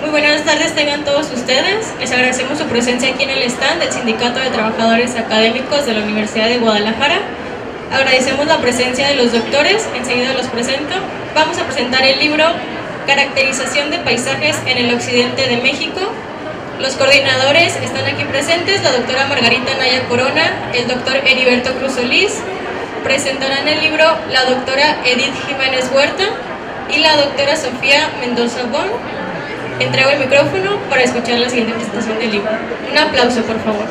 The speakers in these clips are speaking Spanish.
Muy buenas tardes tengan todos ustedes. Les agradecemos su presencia aquí en el stand del Sindicato de Trabajadores Académicos de la Universidad de Guadalajara. Agradecemos la presencia de los doctores, enseguida los presento. Vamos a presentar el libro Caracterización de paisajes en el occidente de México. Los coordinadores están aquí presentes, la doctora Margarita Naya Corona, el doctor Heriberto Cruz Solís. Presentarán el libro la doctora Edith Jiménez Huerta y la doctora Sofía Mendoza Bon. Entrego el micrófono para escuchar la siguiente presentación del libro. Un aplauso, por favor.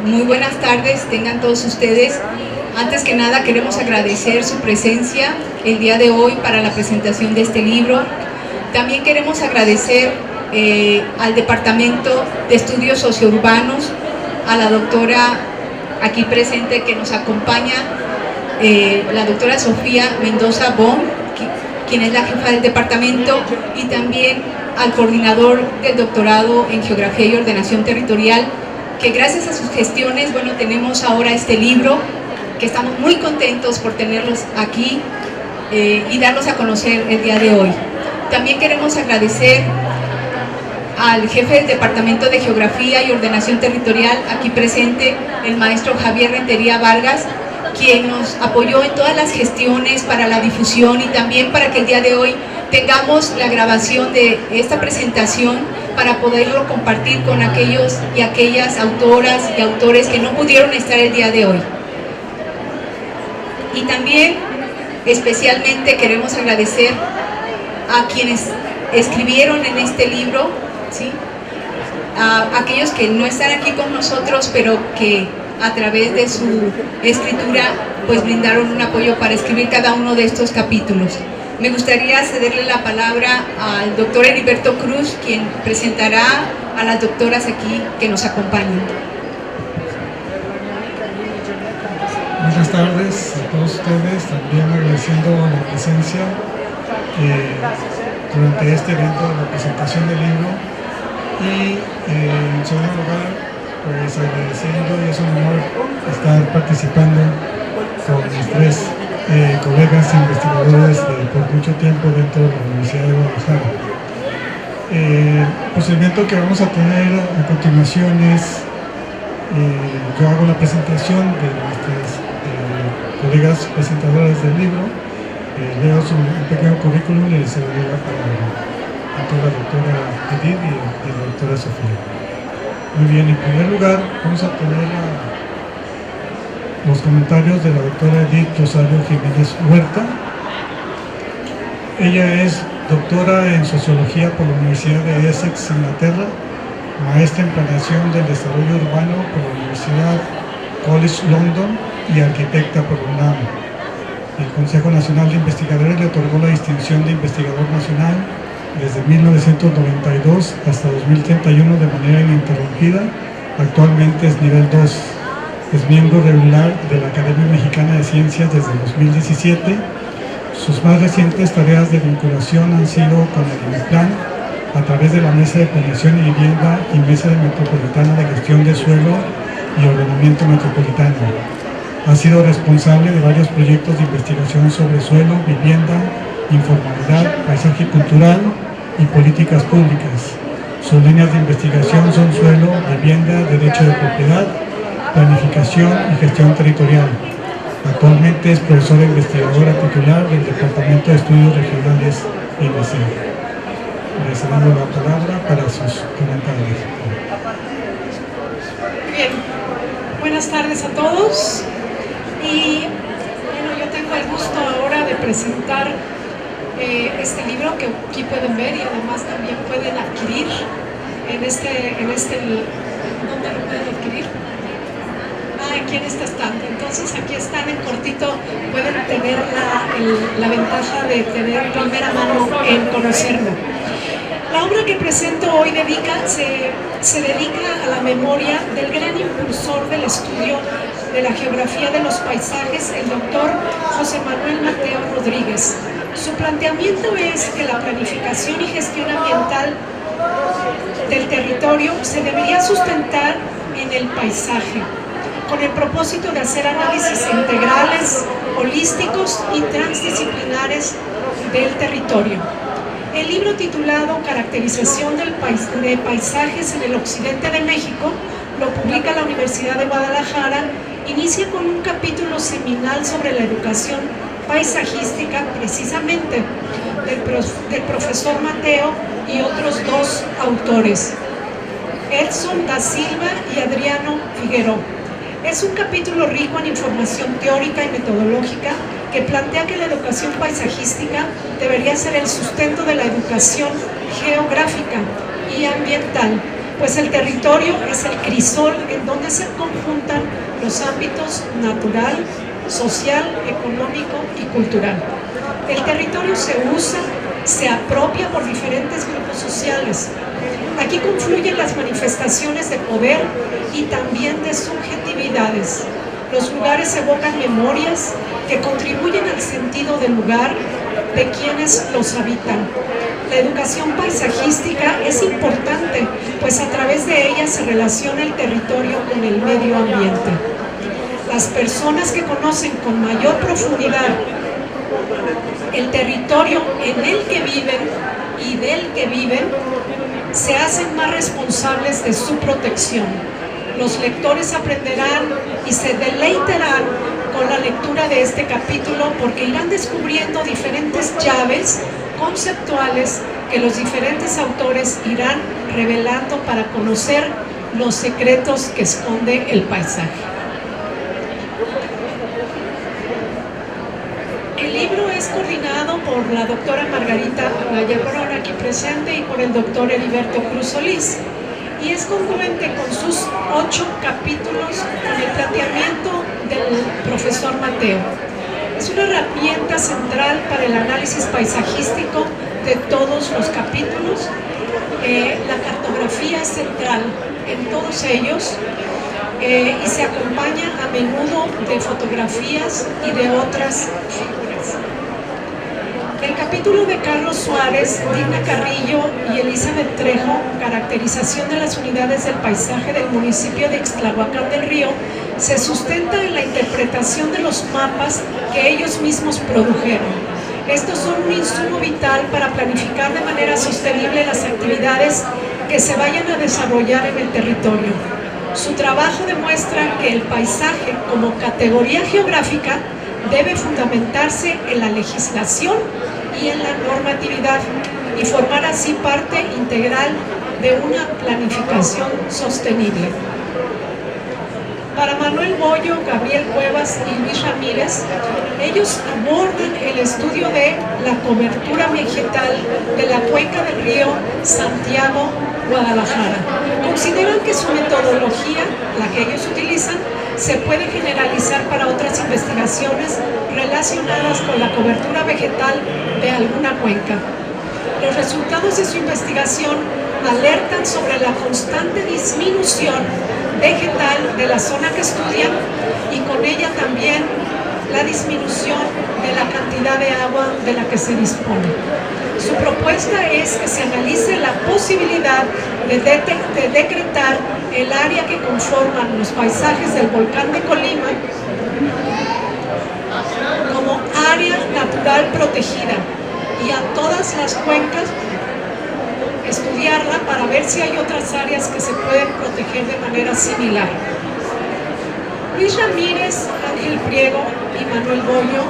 Muy buenas tardes, tengan todos ustedes. Antes que nada queremos agradecer su presencia el día de hoy para la presentación de este libro. También queremos agradecer al Departamento de Estudios Sociourbanos, a la doctora aquí presente que nos acompaña, la doctora Sofía Mendoza Bon, quien es la jefa del departamento, y también al coordinador del doctorado en Geografía y Ordenación Territorial, que gracias a sus gestiones, bueno, tenemos ahora este libro, que estamos muy contentos por tenerlos aquí y darlos a conocer el día de hoy. También queremos agradecer al jefe del Departamento de Geografía y Ordenación Territorial, aquí presente, el maestro Javier Rentería Vargas, quien nos apoyó en todas las gestiones para la difusión y también para que el día de hoy tengamos la grabación de esta presentación para poderlo compartir con aquellos y aquellas autoras y autores que no pudieron estar el día de hoy. Y también especialmente queremos agradecer a quienes escribieron en este libro, ¿sí? A aquellos que no están aquí con nosotros, pero que a través de su escritura pues brindaron un apoyo para escribir cada uno de estos capítulos. Me gustaría cederle la palabra al doctor Heriberto Cruz, quien presentará a las doctoras aquí que nos acompañan. Buenas tardes a todos ustedes, también agradeciendo la presencia durante este evento de la presentación del libro y en segundo lugar pues agradeciendo, y es un honor estar participando con mis tres colegas investigadores por mucho tiempo dentro de la Universidad de Guadalajara. El procedimiento que vamos a tener a continuación es, yo hago la presentación de nuestras colegas presentadoras del libro, leo un pequeño currículum y se lo doy la palabra a la doctora Edith y a la doctora Sofía. Muy bien, en primer lugar vamos a tener los comentarios de la doctora Edith Rosario Jiménez Huerta. Ella es doctora en Sociología por la Universidad de Essex, Inglaterra, maestra en Planeación del Desarrollo Urbano por la Universidad College London y arquitecta por UNAM. El Consejo Nacional de Investigadores le otorgó la distinción de Investigador Nacional desde 1992 hasta 2031 de manera ininterrumpida. Actualmente es nivel 2. Es miembro regular de la Academia Mexicana de Ciencias desde 2017. Sus más recientes tareas de vinculación han sido con el INEPLAN a través de la Mesa de Planeación y Vivienda y Mesa de Metropolitana de Gestión de Suelo y Ordenamiento Metropolitano. Ha sido responsable de varios proyectos de investigación sobre suelo, vivienda, informalidad, paisaje cultural y políticas públicas. Sus líneas de investigación son suelo, vivienda, derecho de propiedad, planificación y gestión territorial. Actualmente es profesora investigadora titular del Departamento de Estudios Regionales INESE. Les cedo la palabra para sus comentarios. Bien, buenas tardes a todos. Y bueno, yo tengo el gusto ahora de presentar este libro que aquí pueden ver y además también pueden adquirir ¿dónde lo pueden adquirir? Aquí en este stand. Entonces aquí están en cortito, pueden tener la ventaja de tener primera mano en conocerlo. La obra que presento hoy se dedica a la memoria del gran impulsor del estudio de la geografía de los paisajes, el doctor José Manuel Mateo Rodríguez. Su planteamiento es que la planificación y gestión ambiental del territorio se debería sustentar en el paisaje, con el propósito de hacer análisis integrales, holísticos y transdisciplinares del territorio. El libro titulado Caracterización de paisajes en el occidente de México lo publica la Universidad de Guadalajara. Inicia con un capítulo seminal sobre la educación paisajística, precisamente del profesor Mateo y otros dos autores, Edson da Silva y Adriano Figueroa. Es un capítulo rico en información teórica y metodológica que plantea que la educación paisajística debería ser el sustento de la educación geográfica y ambiental, pues el territorio es el crisol en donde se conjuntan los ámbitos natural, social, económico y cultural. El territorio se usa, se apropia por diferentes grupos sociales. Aquí confluyen las manifestaciones de poder y también de subjetividades. Los lugares evocan memorias que contribuyen al sentido del lugar de quienes los habitan. La educación paisajística es importante, pues a través de ella se relaciona el territorio con el medio ambiente. Las personas que conocen con mayor profundidad el territorio en el que viven y del que viven, se hacen más responsables de su protección. Los lectores aprenderán y se deleitarán con la lectura de este capítulo porque irán descubriendo diferentes llaves conceptuales que los diferentes autores irán revelando para conocer los secretos que esconde el paisaje. El libro es coordinado por la doctora Margarita Anaya Corona, aquí presente, y por el doctor Heriberto Cruz Solís, y es congruente con sus 8 capítulos con el planteamiento del profesor Mateo. Es una herramienta central para el análisis paisajístico de todos los capítulos. La cartografía es central en todos ellos y se acompaña a menudo de fotografías y de otras figuras. El capítulo de Carlos Suárez, Dina Carrillo y Elizabeth Trejo, Caracterización de las unidades del paisaje del municipio de Ixtlahuacán del Río, se sustenta en la interpretación de los mapas que ellos mismos produjeron. Estos son un insumo vital para planificar de manera sostenible las actividades que se vayan a desarrollar en el territorio. Su trabajo demuestra que el paisaje como categoría geográfica debe fundamentarse en la legislación y en la normatividad y formar así parte integral de una planificación sostenible. Para Manuel Bollo, Gabriel Cuevas y Luis Ramírez, ellos abordan el estudio de la cobertura vegetal de la cuenca del río Santiago-Guadalajara. Consideran que su metodología, la que ellos utilizan, se puede generalizar para otras investigaciones relacionadas con la cobertura vegetal de alguna cuenca. Los resultados de su investigación alertan sobre la constante disminución vegetal de la zona que estudian y con ella también la disminución de la cantidad de agua de la que se dispone. Su propuesta es que se analice la posibilidad de decretar el área que conforman los paisajes del volcán de Colima como área natural protegida y a todas las cuencas estudiarla para ver si hay otras áreas que se pueden proteger de manera similar. Luis Ramírez, Ángel Priego y Manuel Bollo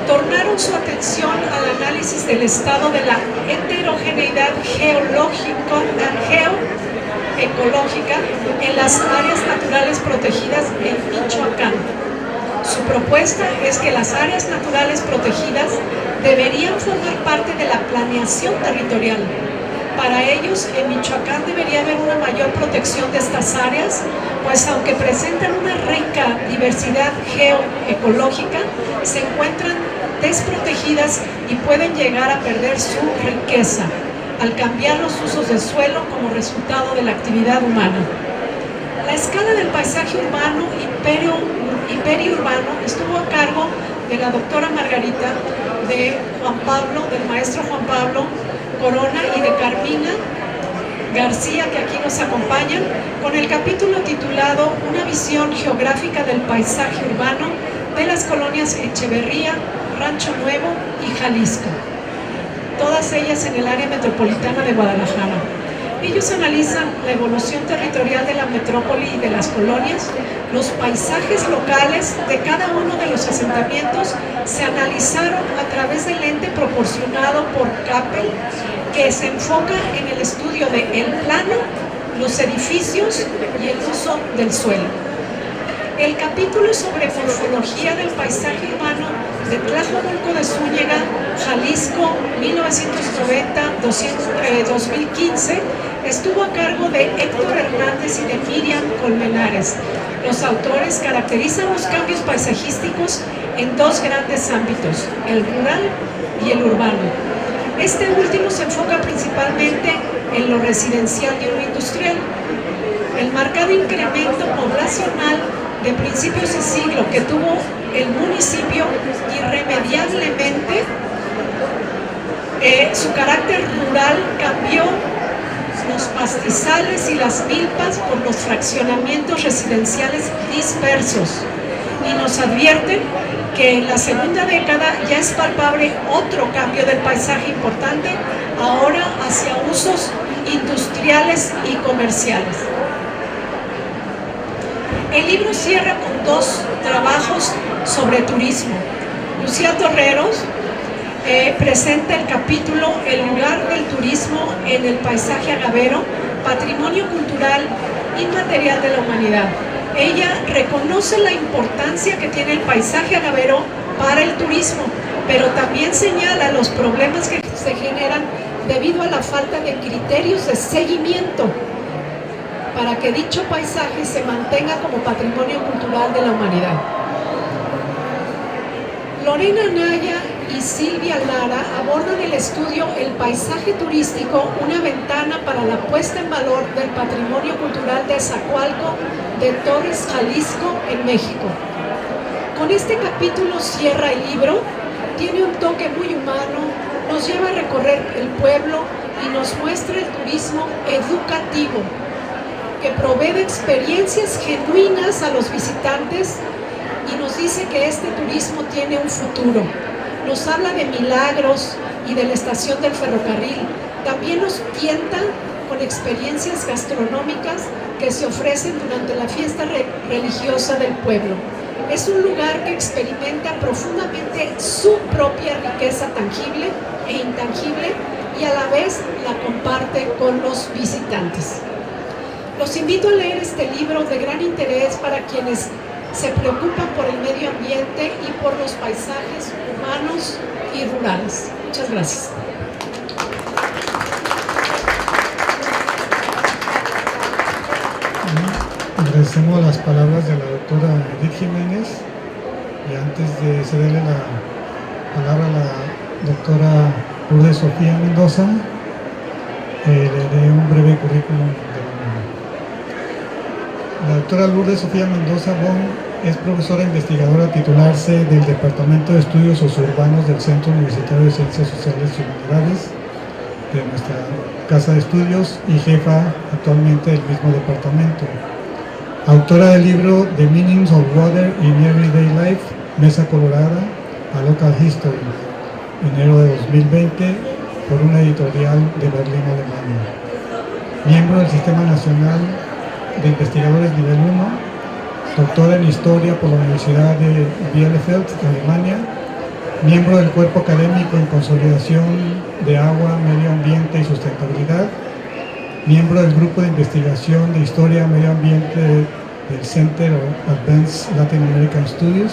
tornaron su atención al análisis del estado de la heterogeneidad geoecológica en las áreas naturales protegidas en Michoacán. Su propuesta es que las áreas naturales protegidas deberían formar parte de la planeación territorial. Para ellos, en Michoacán debería haber una mayor protección de estas áreas, pues aunque presentan una rica diversidad geoecológica, se encuentran desprotegidas y pueden llegar a perder su riqueza al cambiar los usos de suelo como resultado de la actividad humana. La escala del paisaje urbano y periurbano estuvo a cargo de la doctora Margarita, del maestro Juan Pablo Corona y de Carmina García, que aquí nos acompañan, con el capítulo titulado Una visión geográfica del paisaje urbano de las colonias Echeverría, Rancho Nuevo y Jalisco, todas ellas en el área metropolitana de Guadalajara. Ellos analizan la evolución territorial de la metrópoli y de las colonias, los paisajes locales de cada uno de los asentamientos se analizaron a través del lente proporcionado por Capel, que se enfoca en el estudio de el plano, los edificios y el uso del suelo. El capítulo sobre morfología del paisaje urbano de Tlajomulco de Zúñiga, Jalisco, 1990-2015, estuvo a cargo de Héctor Hernández y de Miriam Colmenares. Los autores caracterizan los cambios paisajísticos en dos grandes ámbitos, el rural y el urbano. Este último se enfoca principalmente en lo residencial y en lo industrial. El marcado incremento poblacional de principios de siglo que tuvo el municipio irremediablemente, su carácter rural cambió los pastizales y las milpas por los fraccionamientos residenciales dispersos, y nos advierten que en la segunda década ya es palpable otro cambio del paisaje importante, ahora hacia usos industriales y comerciales. El libro cierra con dos trabajos sobre turismo. Lucía Torreros presenta el capítulo El lugar del turismo en el paisaje agavero, patrimonio cultural inmaterial de la humanidad. Ella reconoce la importancia que tiene el paisaje agavero para el turismo, pero también señala los problemas que se generan debido a la falta de criterios de seguimiento para que dicho paisaje se mantenga como patrimonio cultural de la humanidad. Lorena Naya y Silvia Lara abordan el estudio El paisaje turístico, una ventana para la puesta en valor del patrimonio cultural de Zacualco de Torres, Jalisco, en México. Con este capítulo cierra el libro, tiene un toque muy humano, nos lleva a recorrer el pueblo y nos muestra el turismo educativo, que provee de experiencias genuinas a los visitantes y nos dice que este turismo tiene un futuro. Nos habla de milagros y de la estación del ferrocarril. También nos tienta con experiencias gastronómicas que se ofrecen durante la fiesta religiosa del pueblo. Es un lugar que experimenta profundamente su propia riqueza tangible e intangible y a la vez la comparte con los visitantes. Los invito a leer este libro de gran interés para quienes se preocupan por el medio ambiente y por los paisajes urbanos y rurales. Muchas gracias. Agradecemos las palabras de la doctora Edith Jiménez, y antes de cederle la palabra a la doctora Lourdes Sofía Mendoza, le daré un breve currículum de la doctora Lourdes Sofía Mendoza Bon es profesora investigadora titularse del Departamento de Estudios Sociourbanos del Centro Universitario de Ciencias Sociales y Humanidades de nuestra Casa de Estudios y jefa actualmente del mismo departamento. Autora del libro The Meanings of Water in Everyday Life, Mesa Colorada, a Local History, enero de 2020, por una editorial de Berlín, Alemania. Miembro del Sistema Nacional de Investigadores Nivel 1, doctora en Historia por la Universidad de Bielefeld, Alemania, miembro del Cuerpo Académico en Consolidación de Agua, Medio Ambiente y Sustentabilidad, miembro del Grupo de Investigación de Historia y Medio Ambiente del Center of Advanced Latin American Studies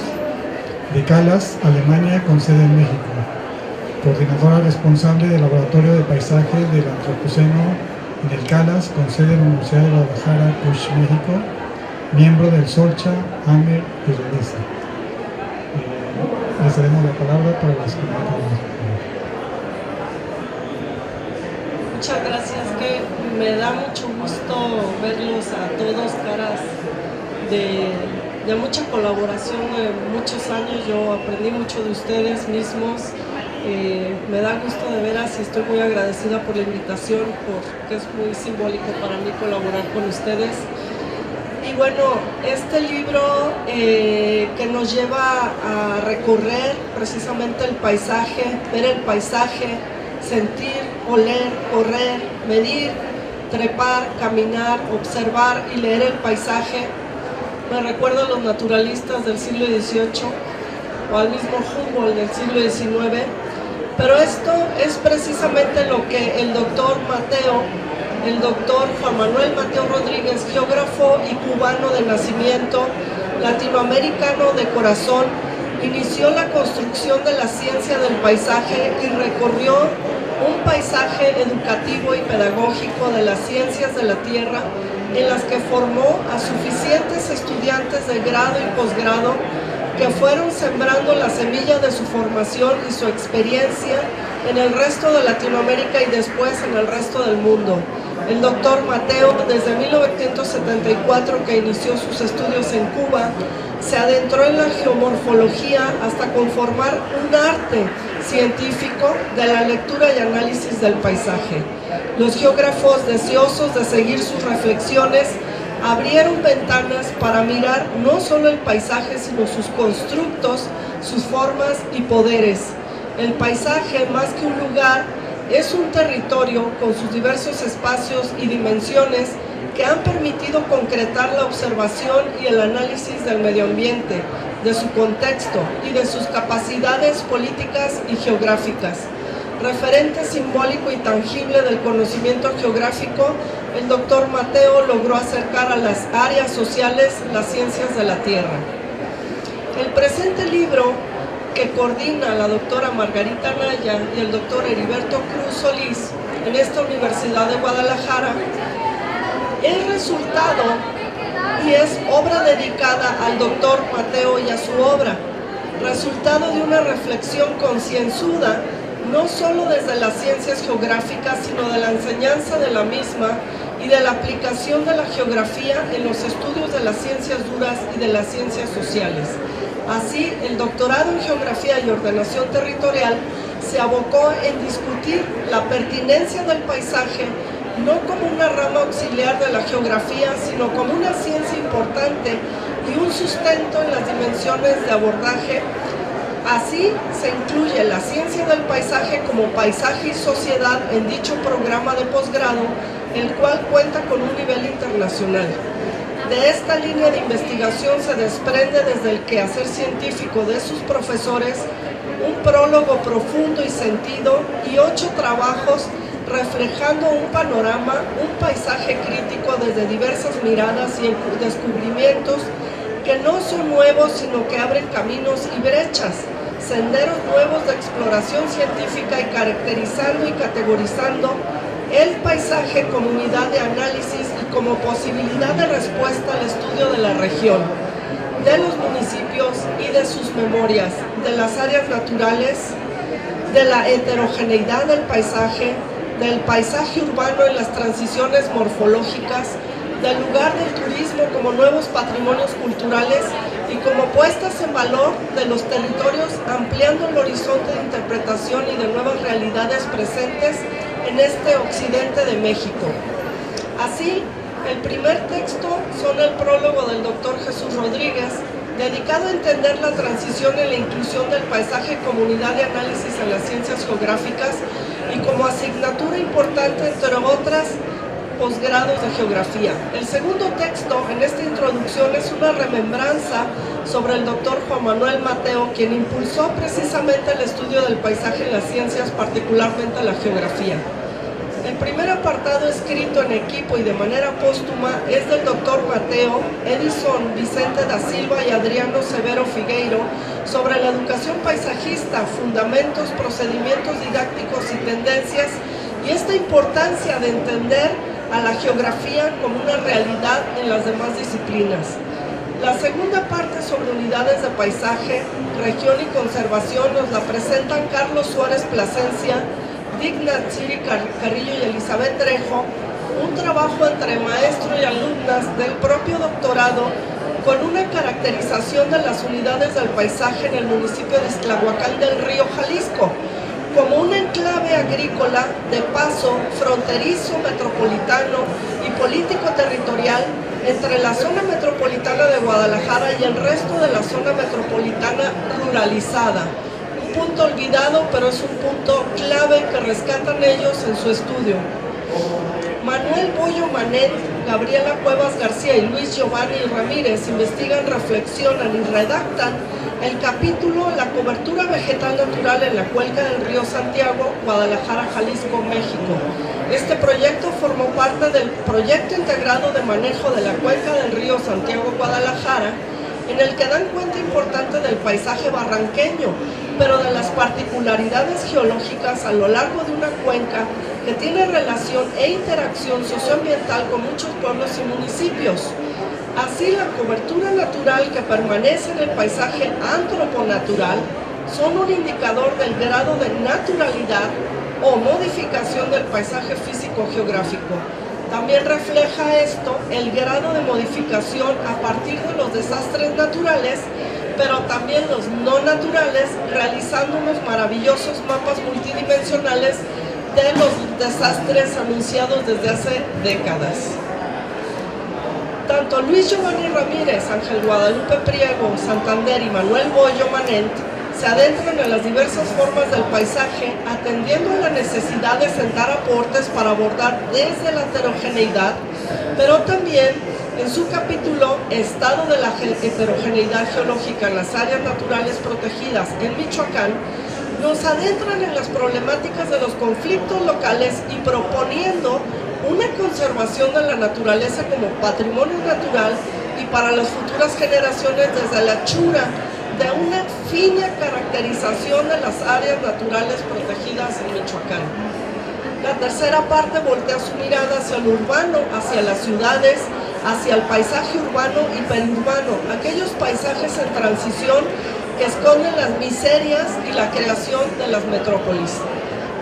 de Calas, Alemania, con sede en México, coordinadora responsable del Laboratorio de Paisaje del Antropoceno en el Calas, con sede en la Universidad de Guadalajara, Cush, México, miembro del Solcha, AMER y Revisa. Les daremos la palabra para las comentarios. Muchas gracias, que me da mucho gusto verlos a todos, caras de mucha colaboración de muchos años. Yo aprendí mucho de ustedes mismos, Me da gusto de veras y estoy muy agradecida por la invitación, porque es muy simbólico para mí colaborar con ustedes. Y bueno, este libro que nos lleva a recorrer precisamente el paisaje, ver el paisaje, sentir, oler, correr, medir, trepar, caminar, observar y leer el paisaje, me recuerda a los naturalistas del siglo XVIII o al mismo Humboldt del siglo XIX, pero esto es precisamente lo que el doctor Juan Manuel Mateo Rodríguez, geógrafo y cubano de nacimiento, latinoamericano de corazón, inició la construcción de la ciencia del paisaje y recorrió un paisaje educativo y pedagógico de las ciencias de la tierra, en las que formó a suficientes estudiantes de grado y posgrado que fueron sembrando la semilla de su formación y su experiencia en el resto de Latinoamérica y después en el resto del mundo. El doctor Mateo, desde 1974 que inició sus estudios en Cuba, se adentró en la geomorfología hasta conformar un arte científico de la lectura y análisis del paisaje. Los geógrafos, deseosos de seguir sus reflexiones, abrieron ventanas para mirar no solo el paisaje, sino sus constructos, sus formas y poderes. El paisaje, más que un lugar, es un territorio con sus diversos espacios y dimensiones que han permitido concretar la observación y el análisis del medio ambiente, de su contexto y de sus capacidades políticas y geográficas. Referente simbólico y tangible del conocimiento geográfico, el doctor Mateo logró acercar a las áreas sociales las ciencias de la tierra. El presente libro, que coordina la doctora Margarita Naya y el doctor Heriberto Cruz Solís en esta Universidad de Guadalajara, es resultado y es obra dedicada al doctor Mateo y a su obra, resultado de una reflexión concienzuda no solo desde las ciencias geográficas, sino de la enseñanza de la misma y de la aplicación de la geografía en los estudios de las ciencias duras y de las ciencias sociales. Así, el doctorado en Geografía y Ordenación Territorial se abocó en discutir la pertinencia del paisaje no como una rama auxiliar de la geografía, sino como una ciencia importante y un sustento en las dimensiones de abordaje. Así se incluye la ciencia del paisaje como paisaje y sociedad en dicho programa de posgrado, el cual cuenta con un nivel internacional. De esta línea de investigación se desprende desde el quehacer científico de sus profesores un prólogo profundo y sentido y 8 trabajos reflejando un panorama, un paisaje crítico desde diversas miradas y descubrimientos que no son nuevos, sino que abren caminos y brechas, senderos nuevos de exploración científica y caracterizando y categorizando el paisaje como unidad de análisis y como posibilidad de respuesta al estudio de la región, de los municipios y de sus memorias, de las áreas naturales, de la heterogeneidad del paisaje urbano en las transiciones morfológicas, del lugar del turismo como nuevos patrimonios culturales y como puestas en valor de los territorios, ampliando el horizonte de interpretación y de nuevas realidades presentes en este occidente de México. Así, el primer texto son el prólogo del doctor Jesús Rodríguez, dedicado a entender la transición y la inclusión del paisaje como unidad de análisis en las ciencias geográficas y como asignatura importante, entre otras, posgrados de geografía. El segundo texto en esta introducción es una remembranza sobre el doctor Juan Manuel Mateo, quien impulsó precisamente el estudio del paisaje en las ciencias, particularmente la geografía. El primer apartado, escrito en equipo y de manera póstuma, es del doctor Mateo, Edison Vicente da Silva y Adriano Severo Figueiro, sobre la educación paisajista, fundamentos, procedimientos didácticos y tendencias, y esta importancia de entender a la geografía como una realidad en las demás disciplinas. La segunda parte, sobre unidades de paisaje, región y conservación, nos la presentan Carlos Suárez Plasencia, Digna Tsiri Carrillo y Elizabeth Trejo, un trabajo entre maestro y alumnas del propio doctorado con una caracterización de las unidades del paisaje en el municipio de Ixtlahuacán del Río, Jalisco, como un enclave agrícola de paso fronterizo, metropolitano y político territorial entre la zona metropolitana de Guadalajara y el resto de la zona metropolitana ruralizada. Un punto olvidado, pero es un punto clave que rescatan ellos en su estudio. Manuel Bollo Manent, Gabriela Cuevas García y Luis Giovanni Ramírez investigan, reflexionan y redactan el capítulo La cobertura vegetal natural en la cuenca del río Santiago, Guadalajara, Jalisco, México. Este proyecto formó parte del proyecto integrado de manejo de la cuenca del río Santiago, Guadalajara, en el que dan cuenta importante del paisaje barranqueño, pero de las particularidades geológicas a lo largo de una cuenca que tiene relación e interacción socioambiental con muchos pueblos y municipios. Así, la cobertura natural que permanece en el paisaje antroponatural son un indicador del grado de naturalidad o modificación del paisaje físico-geográfico. También refleja esto el grado de modificación a partir de los desastres naturales, pero también los no naturales, realizando unos maravillosos mapas multidimensionales de los desastres anunciados desde hace décadas. Tanto Luis Giovanni Ramírez, Ángel Guadalupe Priego, Santander y Manuel Bollo Manent se adentran en las diversas formas del paisaje, atendiendo a la necesidad de sentar aportes para abordar desde la heterogeneidad, pero también en su capítulo Estado de la heterogeneidad geológica en las áreas naturales protegidas en Michoacán, nos adentran en las problemáticas de los conflictos locales y proponiendo una conservación de la naturaleza como patrimonio natural y para las futuras generaciones desde la hechura de una fina caracterización de las áreas naturales protegidas en Michoacán. La tercera parte voltea su mirada hacia lo urbano, hacia las ciudades, hacia el paisaje urbano y periurbano, aquellos paisajes en transición que esconden las miserias y la creación de las metrópolis.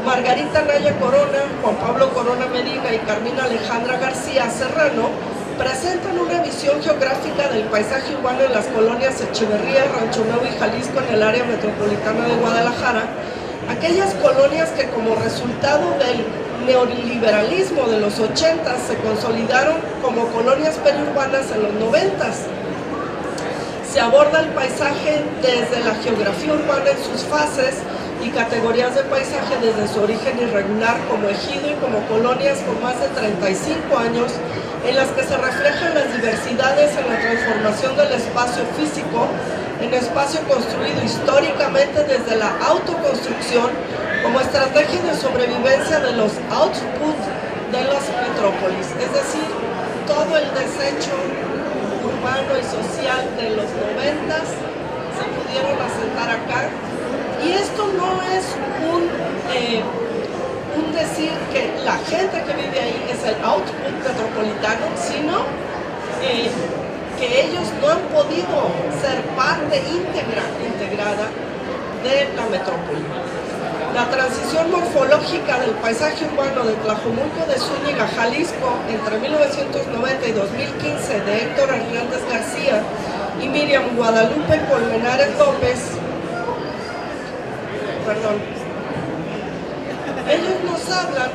Margarita Naya Corona, Juan Pablo Corona Medina y Carmina Alejandra García Serrano presentan una visión geográfica del paisaje urbano en las colonias Echeverría, Rancho Nuevo y Jalisco en el área metropolitana de Guadalajara, aquellas colonias que como resultado del neoliberalismo de los 80 se consolidaron como colonias periurbanas en los 90. Se aborda el paisaje desde la geografía urbana en sus fases y categorías de paisaje desde su origen irregular como ejido y como colonias con más de 35 años en las que se reflejan las diversidades en la transformación del espacio físico en espacio construido históricamente desde la autoconstrucción como estrategia de sobrevivencia de los outputs de las metrópolis, es decir, todo el desecho urbano y social de los 90s se pudieron asentar acá. Y esto no es un decir que la gente que vive ahí es el output metropolitano, sino que ellos no han podido ser parte integrada de la metrópoli. La transición morfológica del paisaje urbano de Tlajomulco de Zúñiga, Jalisco, entre 1990 y 2015 de Héctor Hernández García y Miriam Guadalupe Colmenares López, ellos nos hablan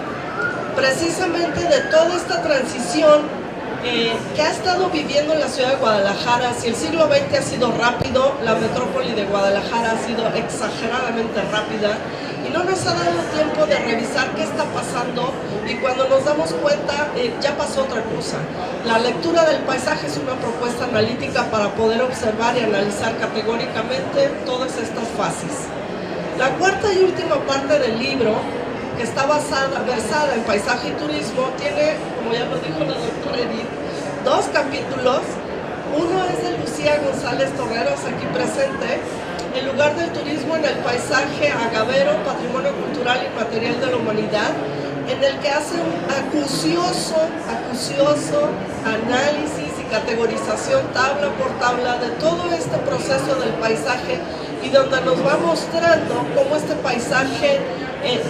precisamente de toda esta transición que ha estado viviendo la ciudad de Guadalajara. Si el siglo XX ha sido rápido, la metrópoli de Guadalajara ha sido exageradamente rápida y no nos ha dado tiempo de revisar qué está pasando, y cuando nos damos cuenta ya pasó otra cosa. La lectura del paisaje es una propuesta analítica para poder observar y analizar categóricamente todas estas fases. La cuarta y última parte del libro, que está versada en paisaje y turismo, tiene, como ya lo dijo la doctora Edith, 2 capítulos. Uno es de Lucía González Torreros, aquí presente, el lugar del turismo en el paisaje agavero, patrimonio cultural y material de la humanidad, en el que hace un acucioso análisis y categorización tabla por tabla de todo este proceso del paisaje, y donde nos va mostrando cómo este paisaje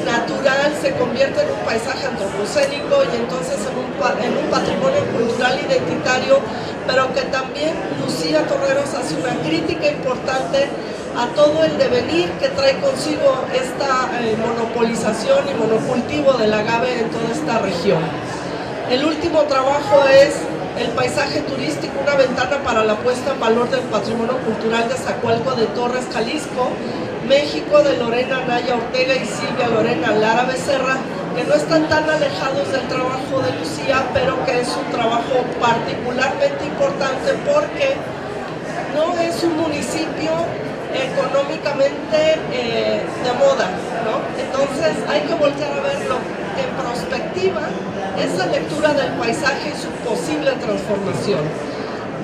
natural se convierte en un paisaje antropocénico y entonces en un patrimonio cultural identitario, pero que también Lucía Torreros hace una crítica importante a todo el devenir que trae consigo esta monopolización y monocultivo del agave en toda esta región. El último trabajo es El paisaje turístico, una ventana para la puesta en valor del patrimonio cultural de Zacualco de Torres, Jalisco, México, de Lorena Naya Ortega y Silvia Lorena Lara Becerra, que no están tan alejados del trabajo de Lucía, pero que es un trabajo particularmente importante porque no es un municipio económicamente de moda, ¿no? Entonces hay que voltear a verlo en perspectiva, esa lectura del paisaje y su posible transformación.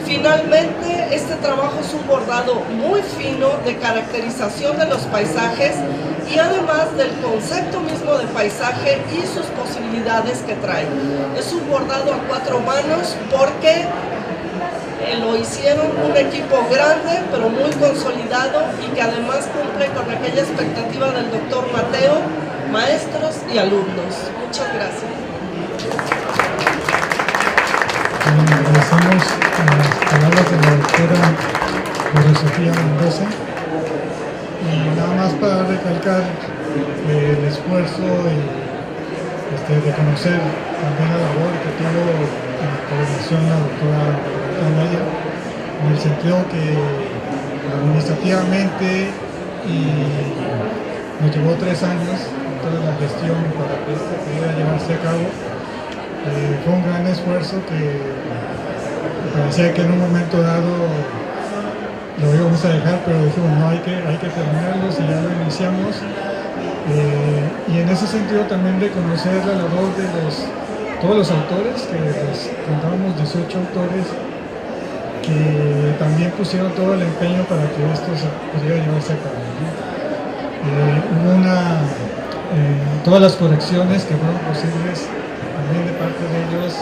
Finalmente, este trabajo es un bordado muy fino de caracterización de los paisajes y además del concepto mismo de paisaje y sus posibilidades que trae. Es un bordado a 4 manos porque lo hicieron un equipo grande, pero muy consolidado y que además cumple con aquella expectativa del doctor Mateo, maestros y alumnos. Muchas gracias. Agradecemos las palabras de la doctora Sofía Mendoza y nada más para recalcar el esfuerzo y de conocer también la labor que tuvo en la coordinación la doctora Anaya, en el sentido que administrativamente nos llevó 3 años toda la gestión para que esto pudiera llevarse a cabo. Fue un gran esfuerzo que parecía que en un momento dado lo íbamos a dejar, pero dijimos no, hay que terminarlo y ya lo iniciamos. Y en ese sentido también de conocer la labor de todos los autores, que contábamos 18 autores que también pusieron todo el empeño para que esto se pudiera llevarse a cabo, ¿no? Hubo todas las correcciones que fueron posibles también de parte de ellos,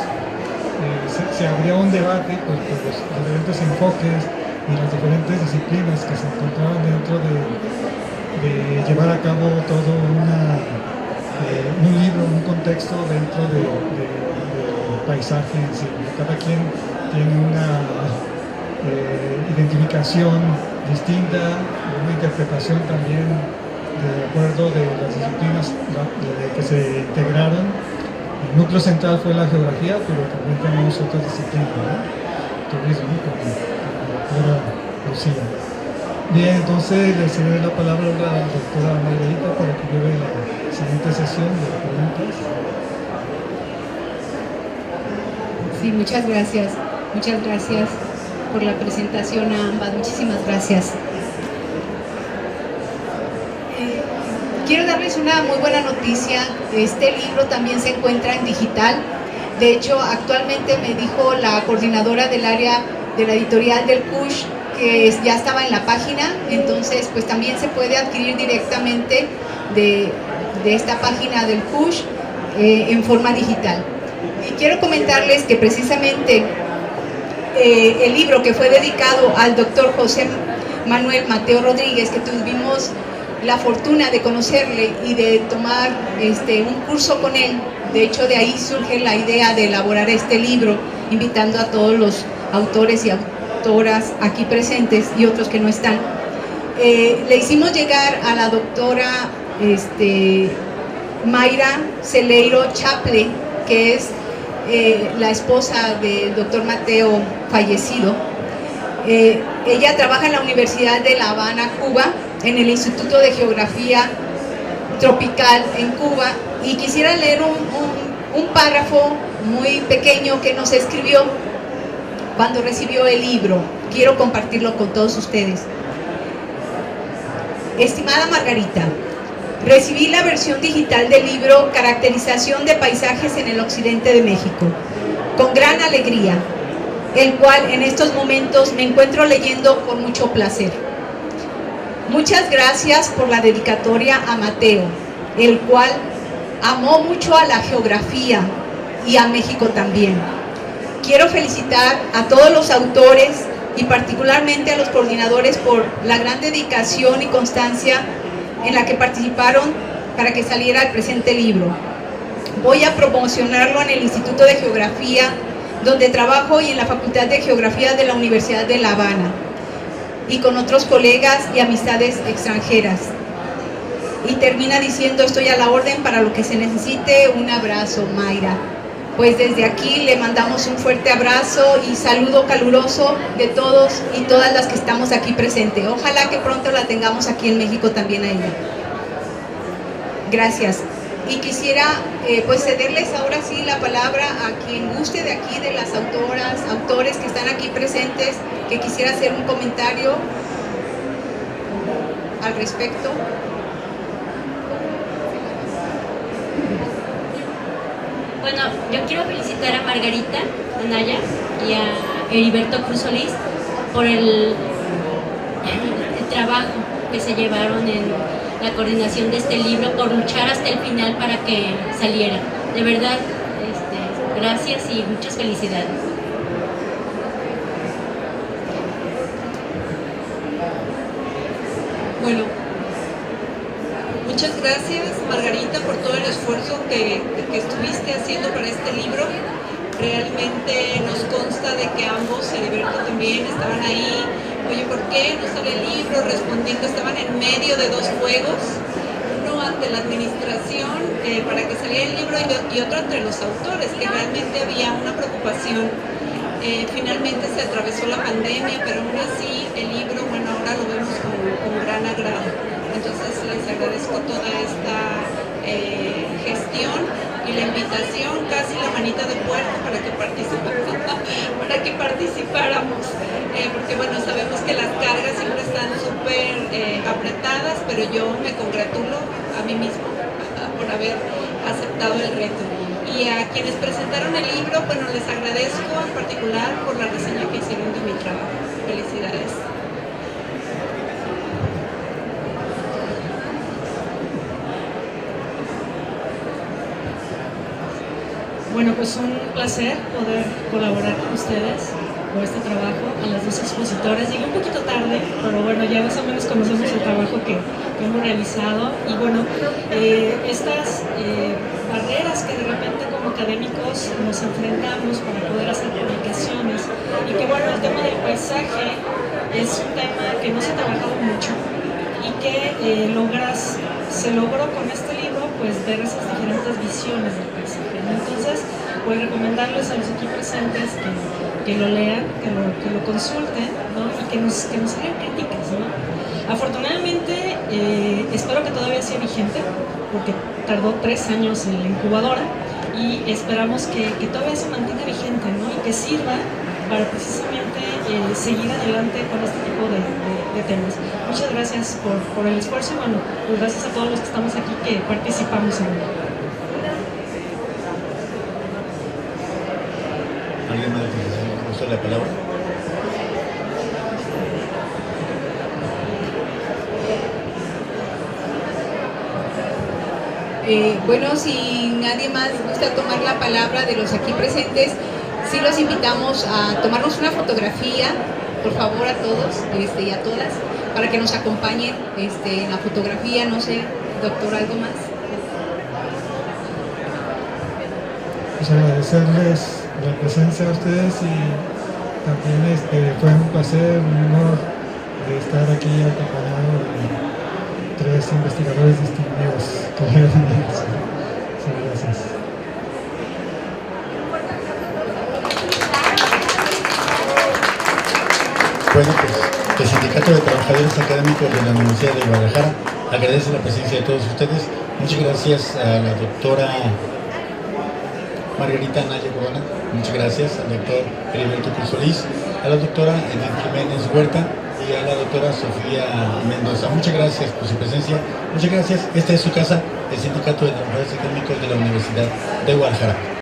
se abrió un debate por los diferentes enfoques y las diferentes disciplinas que se encontraban dentro de llevar a cabo todo un libro, un contexto dentro del paisaje en sí. Cada quien tiene una identificación distinta, una interpretación también de acuerdo de las disciplinas que se integraron. El núcleo central fue la geografía, pero también tenemos otras disciplinas, ¿no? Turismo, como la doctora Lucía. Bien, entonces le cederé la palabra a la doctora Margarita para que lleve la siguiente sesión de preguntas. Sí, muchas gracias. Muchas gracias por la presentación a ambas. Muchísimas gracias. Quiero darles una muy buena noticia. Este libro también se encuentra en digital. De hecho, actualmente me dijo la coordinadora del área de la editorial del CUSH que ya estaba en la página, entonces pues también se puede adquirir directamente de esta página del CUSH en forma digital. Y quiero comentarles que precisamente el libro que fue dedicado al doctor José Manuel Mateo Rodríguez, que tuvimos la fortuna de conocerle y de tomar un curso con él. De hecho, de ahí surge la idea de elaborar este libro, invitando a todos los autores y autoras aquí presentes y otros que no están. Le hicimos llegar a la doctora Mayra Celeiro Chaple, que es la esposa del doctor Mateo fallecido. Ella trabaja en la Universidad de La Habana, Cuba, en el Instituto de Geografía Tropical en Cuba, y quisiera leer un párrafo muy pequeño que nos escribió cuando recibió el libro. Quiero compartirlo con todos ustedes. Estimada Margarita, recibí la versión digital del libro Caracterización de Paisajes en el Occidente de México con gran alegría, el cual en estos momentos me encuentro leyendo con mucho placer. Muchas gracias por la dedicatoria a Mateo, el cual amó mucho a la geografía y a México también. Quiero felicitar a todos los autores y particularmente a los coordinadores por la gran dedicación y constancia en la que participaron para que saliera el presente libro. Voy a promocionarlo en el Instituto de Geografía, donde trabajo, y en la Facultad de Geografía de la Universidad de La Habana. y con otros colegas y amistades extranjeras. Y termina diciendo: estoy a la orden para lo que se necesite. Un abrazo, Mayra. Pues desde aquí le mandamos un fuerte abrazo y saludo caluroso de todos y todas las que estamos aquí presentes. Ojalá que pronto la tengamos aquí en México también a ella. Gracias. Y quisiera pues cederles ahora sí la palabra a quien guste de aquí, de las autoras, autores que están aquí presentes, que quisiera hacer un comentario al respecto. Bueno, yo quiero felicitar a Margarita Anaya y a Heriberto Cruz Solís por el trabajo que se llevaron en la coordinación de este libro, por luchar hasta el final para que saliera. De verdad, gracias y muchas felicidades. Bueno, muchas gracias, Margarita, por todo el esfuerzo que estuviste haciendo para este libro. Realmente nos consta de que ambos, Heriberto también, estaban ahí. Oye, ¿por qué no sale el libro? Respondiendo, estaban en medio de dos fuegos, uno ante la administración para que saliera el libro y otro entre los autores, que realmente había una preocupación. Finalmente se atravesó la pandemia, pero aún así el libro, bueno, ahora lo vemos con gran agrado. Entonces les agradezco toda esta gestión y la invitación, casi la manita de puerco para que participáramos, porque bueno, sabemos que las cargas siempre están súper apretadas, pero yo me congratulo a mí mismo por haber aceptado el reto. Y a quienes presentaron el libro, bueno, les agradezco en particular por la reseña que hicieron de mi trabajo. Felicidades. Bueno, pues un placer poder colaborar con ustedes por este trabajo, a las dos expositoras. Llegué un poquito tarde, pero bueno, ya más o menos conocemos el trabajo que hemos realizado. Y bueno, estas barreras que de repente como académicos nos enfrentamos para poder hacer publicaciones, y que bueno, el tema del paisaje es un tema que no se ha trabajado mucho y que se logró con este libro pues ver esas diferentes visiones del paisaje, ¿no? Entonces, pues recomendarles a los aquí presentes que lo lean, que lo consulten, ¿no? Y que nos hagan críticas, ¿no? Afortunadamente, espero que todavía sea vigente, porque tardó 3 años en la incubadora, y esperamos que todavía se mantenga vigente, ¿no? Y que sirva para precisamente seguir adelante con este tipo de temas. Muchas gracias por el esfuerzo y bueno, pues gracias a todos los que estamos aquí que participamos en él. ¿Alguien más que usó la palabra? Bueno, si nadie más gusta tomar la palabra de los aquí presentes, sí los invitamos a tomarnos una fotografía, por favor, a todos y a todas, para que nos acompañen en la fotografía. No sé, doctor, ¿algo más? Pues agradecerles la presencia a ustedes y también fue un placer, un honor de estar aquí acompañado de 3 investigadores distinguidos, colegas míos. Muchas gracias. Bueno, pues el Sindicato de Trabajadores Académicos de la Universidad de Guadalajara agradece la presencia de todos ustedes. Muchas gracias a la doctora Margarita Anaya Corona, muchas gracias al doctor Heriberto Cruz Solís, a la doctora Edith Jiménez Huerta y a la doctora Sofía Mendoza. Muchas gracias por su presencia, muchas gracias. Esta es su casa, el Sindicato de Trabajadores Académicos de la Universidad de Guadalajara.